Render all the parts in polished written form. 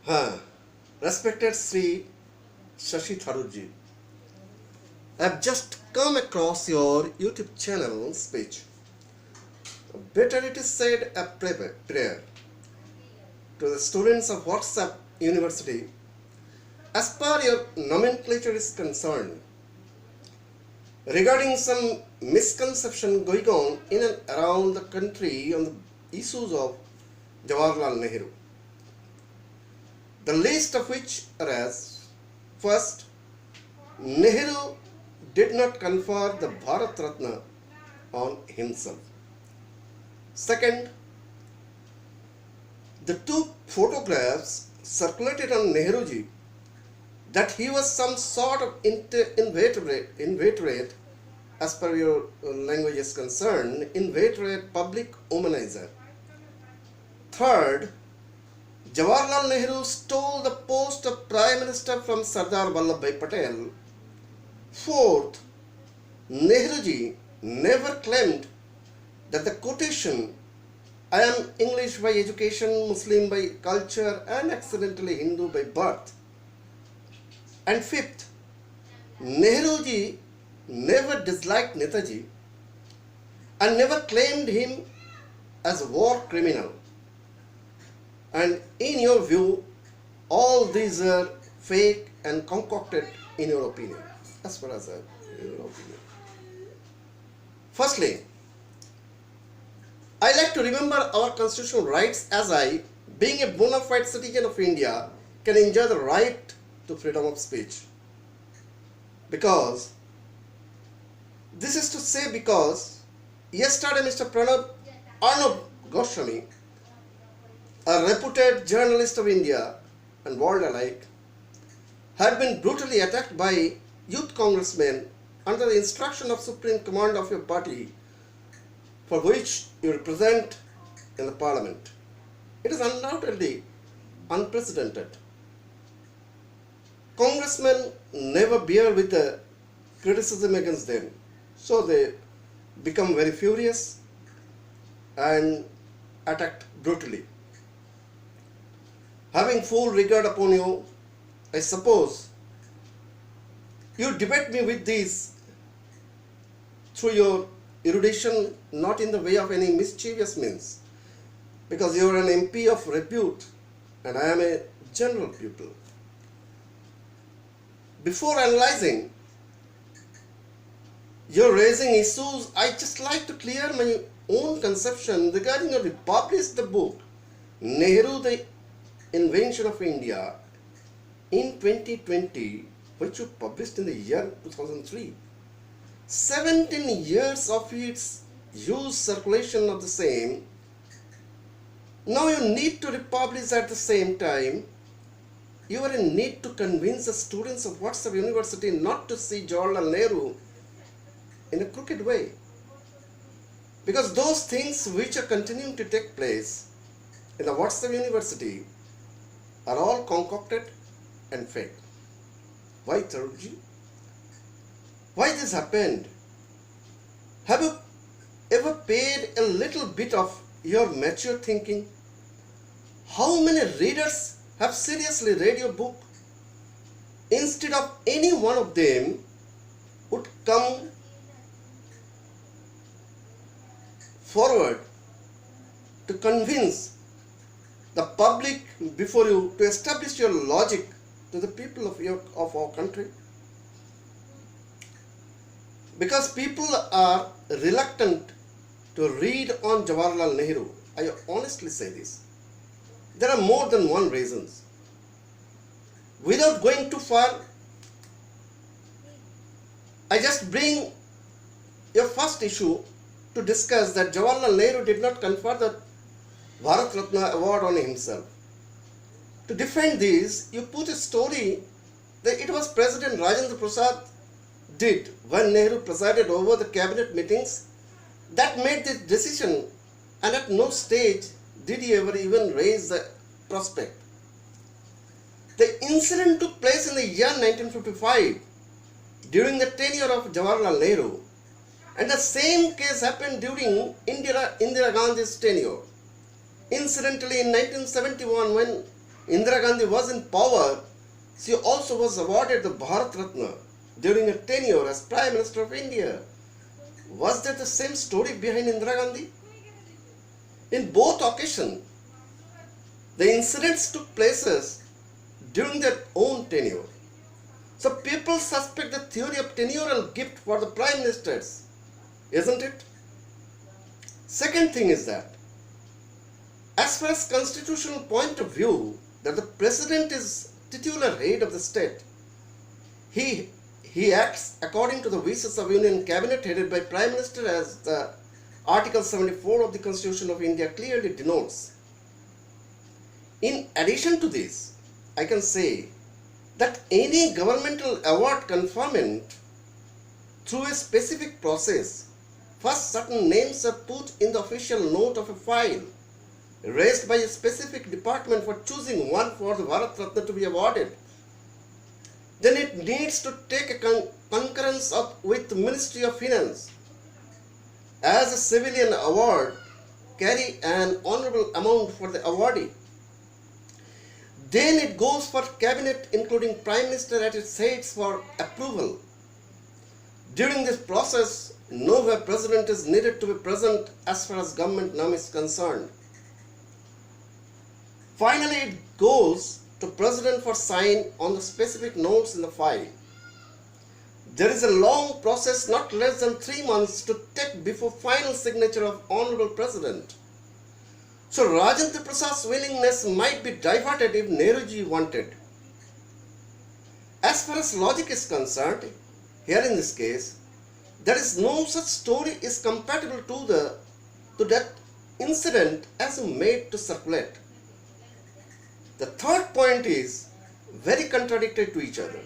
Huh. Respected Sri Shashi Tharoor, I have just come across your YouTube channel speech. Better it is said a prayer to the students of WhatsApp University. As per your nomenclature is concerned, regarding some misconception going on in and around the country on the issues of Jawaharlal Nehru. The least of which are as first, Nehru did not confer the Bharat Ratna on himself. Second, the two photographs circulated on Nehruji that he was some sort of inveterate, as per your language is concerned, inveterate public womanizer. Third, Jawaharlal Nehru stole the post of Prime Minister from Sardar Vallabhbhai Patel. Fourth, Nehruji never claimed that the quotation, "I am English by education, Muslim by culture and accidentally Hindu by birth." And fifth, Nehruji never disliked Netaji and never claimed him as a war criminal. And in your view, all these are fake and concocted in your opinion, as far as your opinion. Firstly, I like to remember our constitutional rights as I, being a bona fide citizen of India, can enjoy the right to freedom of speech. Because, this is to say because, yesterday Mr. Arnab Goswami, a reputed journalist of India and world alike, had been brutally attacked by youth congressmen under the instruction of Supreme Command of your party, for which you represent in the parliament. It is undoubtedly unprecedented. Congressmen never bear with the criticism against them, so they become very furious and attacked brutally. Having full regard upon you, I suppose you debate me with these through your erudition, not in the way of any mischievous means, because you are an MP of repute and I am a general pupil. Before analyzing your raising issues, I just like to clear my own conception regarding your published the book Neheru, the Invention of India in 2020, which you published in the year 2003. 17 years of its use circulation of the same. Now you need to republish at the same time. You are in need to convince the students of WhatsApp University not to see Jawaharlal Nehru in a crooked way. Because those things which are continuing to take place in the WhatsApp University are all concocted and fake. Why, Tharoorji? Why this happened? Have you ever paid a little bit of your mature thinking? How many readers have seriously read your book? Instead of any one of them would come forward to convince the public before you, to establish your logic to the people of our country. Because people are reluctant to read on Jawaharlal Nehru. I honestly say this. There are more than one reasons. Without going too far, I just bring your first issue to discuss that Jawaharlal Nehru did not confer the Bharat Ratna award on himself. To defend this, you put a story that it was President Rajendra Prasad did when Nehru presided over the cabinet meetings that made the decision, and at no stage did he ever even raise the prospect. The incident took place in the year 1955 during the tenure of Jawaharlal Nehru, and the same case happened during Indira Gandhi's tenure. Incidentally, in 1971, when Indira Gandhi was in power, she also was awarded the Bharat Ratna during her tenure as Prime Minister of India. Was that the same story behind Indira Gandhi? In both occasions, the incidents took places during their own tenure. So people suspect the theory of tenurial gift for the prime ministers, isn't it? Second thing is that, as far as constitutional point of view, that the president is titular head of the state. He acts according to the wishes of Union Cabinet headed by Prime Minister, as the Article 74 of the Constitution of India clearly denotes. In addition to this, I can say that any governmental award conferment through a specific process, first certain names are put in the official note of a file raised by a specific department for choosing one for the Bharat Ratna to be awarded. Then it needs to take a concurrence with the Ministry of Finance. As a civilian award, carry an honorable amount for the awardee. Then it goes for cabinet, including Prime Minister at its heads, for approval. During this process, nowhere president is needed to be present as far as government name is concerned. Finally, it goes to president for sign on the specific notes in the file. There is a long process, not less than 3 months, to take before final signature of honorable president. So Rajendra Prasad's willingness might be diverted if Nehruji wanted. As far as logic is concerned, here in this case, there is no such story is compatible to that incident as made to circulate. The third point is very contradictory to each other.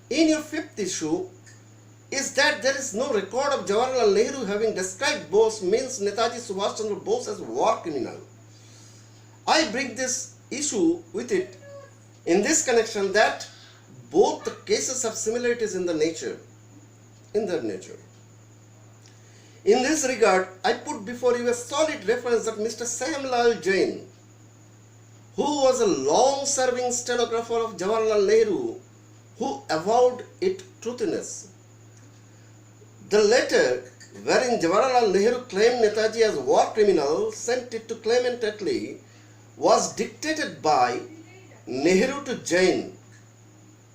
In your fifth issue is that there is no record of Jawaharlal Nehru having described Bose, means Netaji Subhash Chandra Bose, as war criminal. I bring this issue with it in this connection that both the cases have similarities in their nature. In this regard, I put before you a solid reference that Mr. Samlal Jain, who was a long-serving stenographer of Jawaharlal Nehru, who avowed its truthiness. The letter wherein Jawaharlal Nehru claimed Netaji as war criminal, sent it to Clement Attlee, was dictated by Nehru to Jain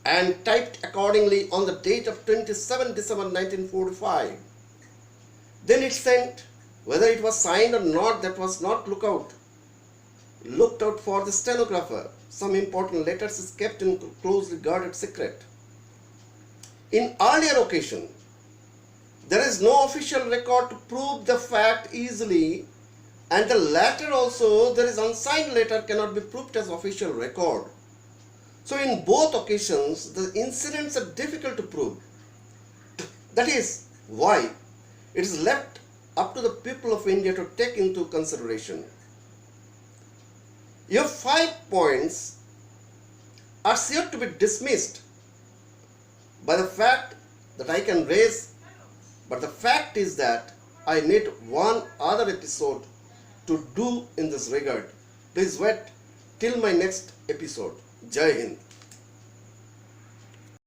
and typed accordingly on the date of 27 December 1945. Then it sent, whether it was signed or not, that was not looked out for the stenographer. Some important letters is kept in closely guarded secret. In earlier occasion, there is no official record to prove the fact easily, and the latter also, there is unsigned letter cannot be proved as official record. So in both occasions, the incidents are difficult to prove. That is why it is left up to the people of India to take into consideration. Your 5 points are sure to be dismissed by the fact that I can raise, but the fact is that I need one other episode to do in this regard. Please wait till my next episode. Jai Hind.